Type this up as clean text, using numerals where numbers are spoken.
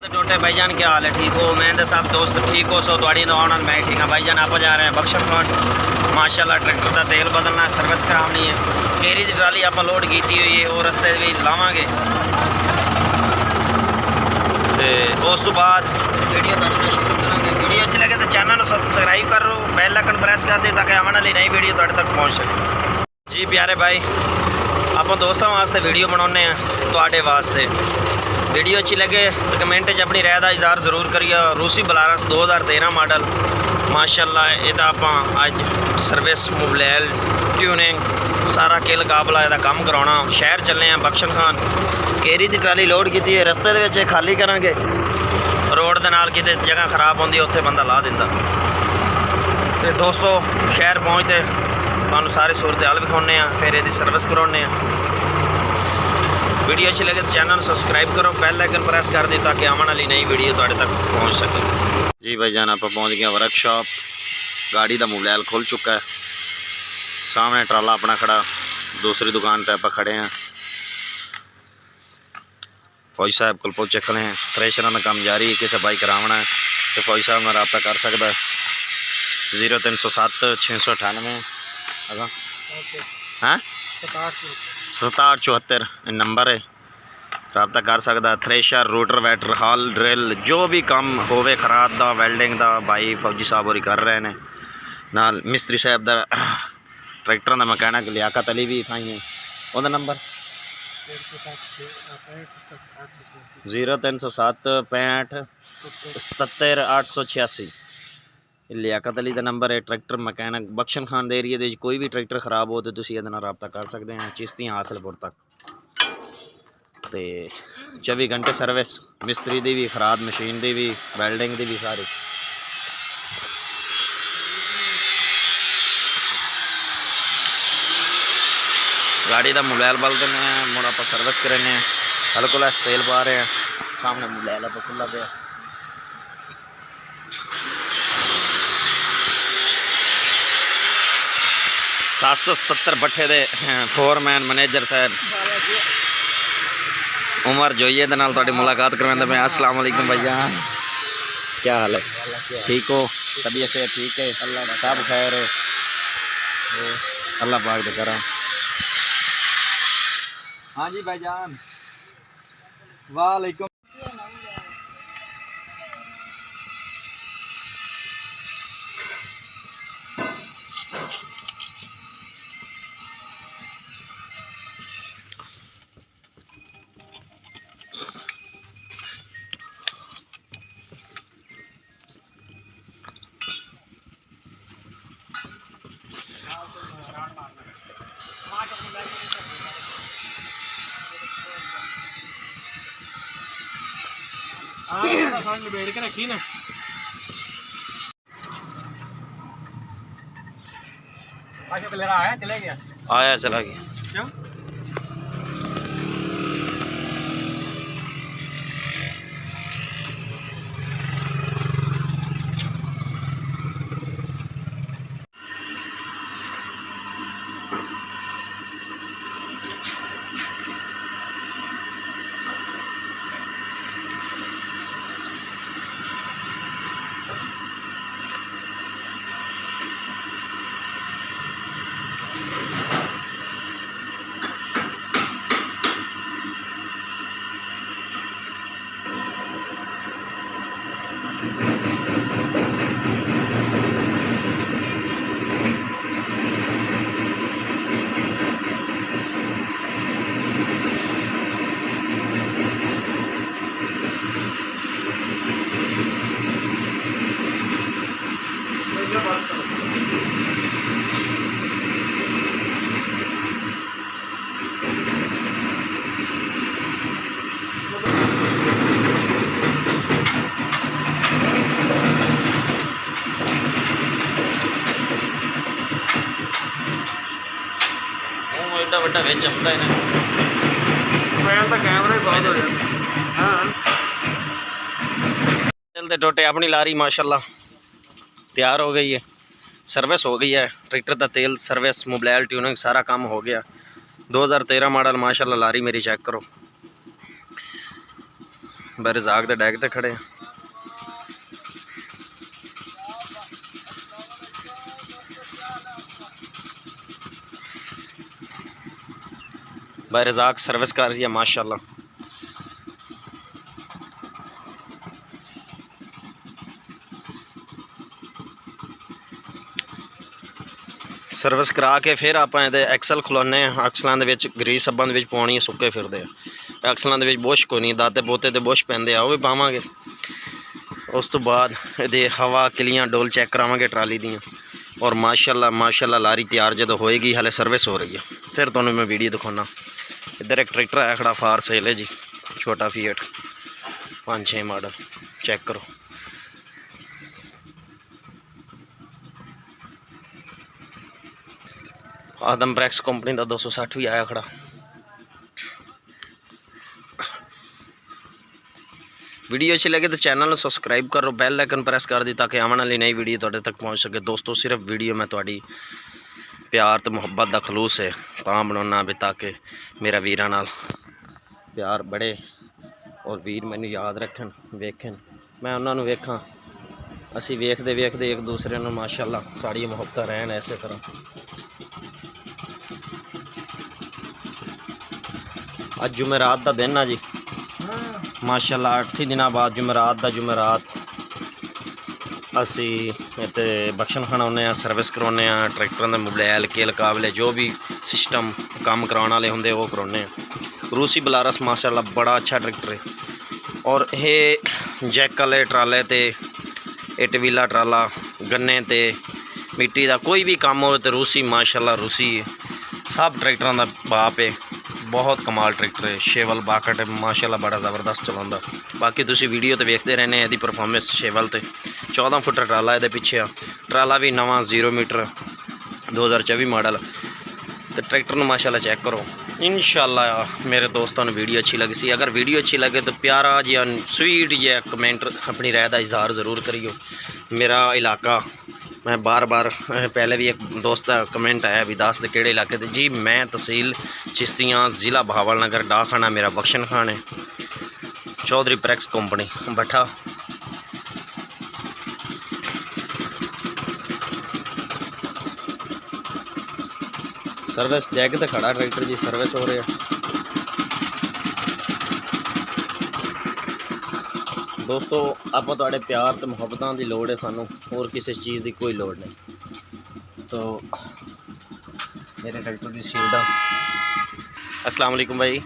छोटे भाईजान क्या हाल है? ठीक हो? मैं साहब दोस्त ठीक हो? सो थोड़ी दवाना मैं ठीक हाँ भाईजान। आप जा रहे हैं बख्शन खंड माशाल्लाह ट्रैक्टर का तेल बदलना सर्विस करानी है। केरी की ट्राली आप लोड की हुई है और रस्ते भी लावांगे। उस तो बाद वीडियो शुरू करेंगे। वीडियो अच्छी लगे तो चैनल सबसक्राइब करो, बेल आइकन प्रेस कर दे ताकि आने वाली नई वीडियो तक पहुँच सके। जी प्यारे भाई, आप दोस्तों वास्ते वीडियो बनाने हैं तो वास्ते। वीडियो अच्छी लगे तो कमेंट अपनी राय का इजहार जरूर करिए। रूसी बलारस 2013 मॉडल माशाल्लाह ये आप अज सर्विस मोबाइल ट्यूनिंग सारा किल काबला यदा काम कराना। शहर चले हैं बख्शन खान। केरी की ट्राली लोड की है, रस्ते के खाली करांगे। रोड के नाल किते जगह खराब होंदी उत्थे बंदा ला दिंदा। तो दोस्तों शहर पहुँचते तुहानूं सारी सूरत हाल विखाने फिर ये सर्विस करवाने। वीडियो अच्छी लगे तो चैनल सब्सक्राइब करो, बेल आइकन प्रेस कर दी ताकि आने वाली नई वीडियो तुहाडे तक पहुँच सके। जी भाई जान आप पहुँच गए वर्कशॉप। गाड़ी का मोबाइल खुल चुका है। सामने ट्राला अपना खड़ा, दूसरी दुकान पर आप खड़े हैं। फौजी साहब को पहुँचे खड़े हैं। थ्रेशर का काम जारी है, किसी बाइक करावना है तो फौजी साहब में रबता कर सकता है। 0307 698 हाँ 6774 नंबर है, रबता कर सकता। थ्रेशर रूटर वैटर हाल ड्रिल जो भी काम होवे खराब दा वैल्डिंग दा भाई फौजी साहब होरी कर रहे हैं। नाल मिस्त्री साहब दा ट्रैक्टर का मकैनिक लियाकत अली भी थाई है। वह नंबर 0307 65 77 886 लियाकत अली का नंबर है। ट्रैक्टर मकैनिक बख्शन खान दे एरिए दे कोई भी ट्रैक्टर खराब हो तो तुसीं इहदे नाल रबता कर सकते हैं। चिश्तियां हासिलपुर तक तो 24 घंटे सर्विस मिस्त्री की भी, खराब मशीन की भी, वैल्डिंग की भी सारी। गाड़ी का मोबाइल बल देने मुड़ आप सर्विस करें। हल्कुल तेल पा रहे हैं। सामने मोबाइल आप खुला पे 777 भट्ठे दे फोरमैन मैनेजर साहब उमर जोइए दे नाल तुहाडी मुलाकात करवांदा मैं। अस्सलाम वालेकुम भैया, क्या हाल है? ठीक हो? तबीयत से ठीक है? अल्लाह सब खैर है, अल्लाह पाक दे करम। हाँ जी भाईजान, वालेकुम। रखी ना आया चला गया क्यों? एडा वड्डा विच आउंदा है ना मोबाइल का कैमरा ही बहुत हो जाता। हाँ चलते टोटे अपनी लारी माशाल्लाह तैयार हो गई है, सर्विस हो गई है। ट्रैक्टर का तेल सर्विस मोबाइल ट्यूनिंग सारा काम हो गया। 2013 मॉडल माशाल्लाह लारी मेरी चेक करो। रज़ाक दे डैग ते खड़े भाई रज़ाक सर्विस कर रही है माशाल्लाह। सर्विस करा के फिर आप एक्सल खिलाने एक्सलों के ग्रीस सब्बों के पानी सुके फिरते एक्सलों के बुश कोई नहीं दाते पोते तो बुश पैंदे आ भी पावे। उस तो बाद ये हवा किलियाँ डोल चेक करावे ट्राली दियाँ और माशाल्लाह माशाल्लाह लारी तैयार जो होएगी हाले सर्विस हो रही है। फिर तुहानूं मैं वीडियो दिखाना। इधर एक ट्रैक्टर आया खड़ा फार सेल है जी, छोटा फीएट 5-6 मॉडल चेक करो। आदम ब्रैक्स कंपनी का 260 भी आया खड़ा। वीडियो अच्छी लगे तो चैनल सबसक्राइब करो, बेल आइकन प्रेस कर दी ताकि आने वाली नई वीडियो तुहाडे तक पहुँच सके। दोस्तों सिर्फ वीडियो मैं तुहाडी प्यार तो मुहब्बत का खलूस है तां बनाना भी ताकि मेरा वीरां नाल प्यार बढ़े और वीर मैनू याद रखन वेखन मैं उन्होंने वेखा असी वेखते वेखते एक दूसरे नूं माशाल्लाह साड़ी मुहब्बत रहन इसे तरह। अज जुमेरात का दिन है जी माशाल्लाह 8 दिन बाद जुमेरात असी इत्ते बख्शन खाने सर्विस करवाने ट्रैक्टर के मोबाइल केल काबले जो भी सिस्टम काम कराने वाले होंगे वो करवाने। रूसी बलारस माशाल्लाह बड़ा अच्छा ट्रैक्टर है और ये जैक वाले ट्राले ते इटवीला ट्राला गन्ने ते मिट्टी का कोई भी काम हो तो रूसी माशाल्लाह रूसी सब ट्रैक्टर का बाप है। बहुत कमाल ट्रैक्टर है शेवल बाकट है माशाल्लाह बड़ा ज़बरदस्त चलाता। बाकी तुसी वीडियो तो देखते रहने यदी परफॉर्मेंस शेवल ते 14 फुट ट्राला ये पिछे ट्राला भी नवा 0 मीटर 2024 मॉडल तो ट्रैक्टर माशाल्लाह चेक करो। इंशाल्लाह मेरे दोस्तों ने वीडियो अच्छी लगी सी। अगर वीडियो अच्छी लगे तो प्यारा जिहा स्वीट जिहा कमेंट अपनी राय का इजहार ज़रूर करियो। मेरा इलाका मैं बार बार पहले भी एक दोस्त का कमेंट आया भी दस दे केड़े इलाके ते जी मैं तहसील चिश्तियाँ ज़िला बहावल नगर डाखाना मेरा बख्शन खान है चौधरी ब्रैक्स कंपनी भट्ठा। सर्विस जैक ते खड़ा ट्रैक्टर जी सर्विस हो रही है। दोस्तों आप तुहाडे प्यार तो मुहब्बतां दी लोड़ है सानू और किसी चीज़ की कोई लोड़ नहीं। तो मेरे ट्रैक्टर की शील्ड अस्सलाम वालेकुम भाई।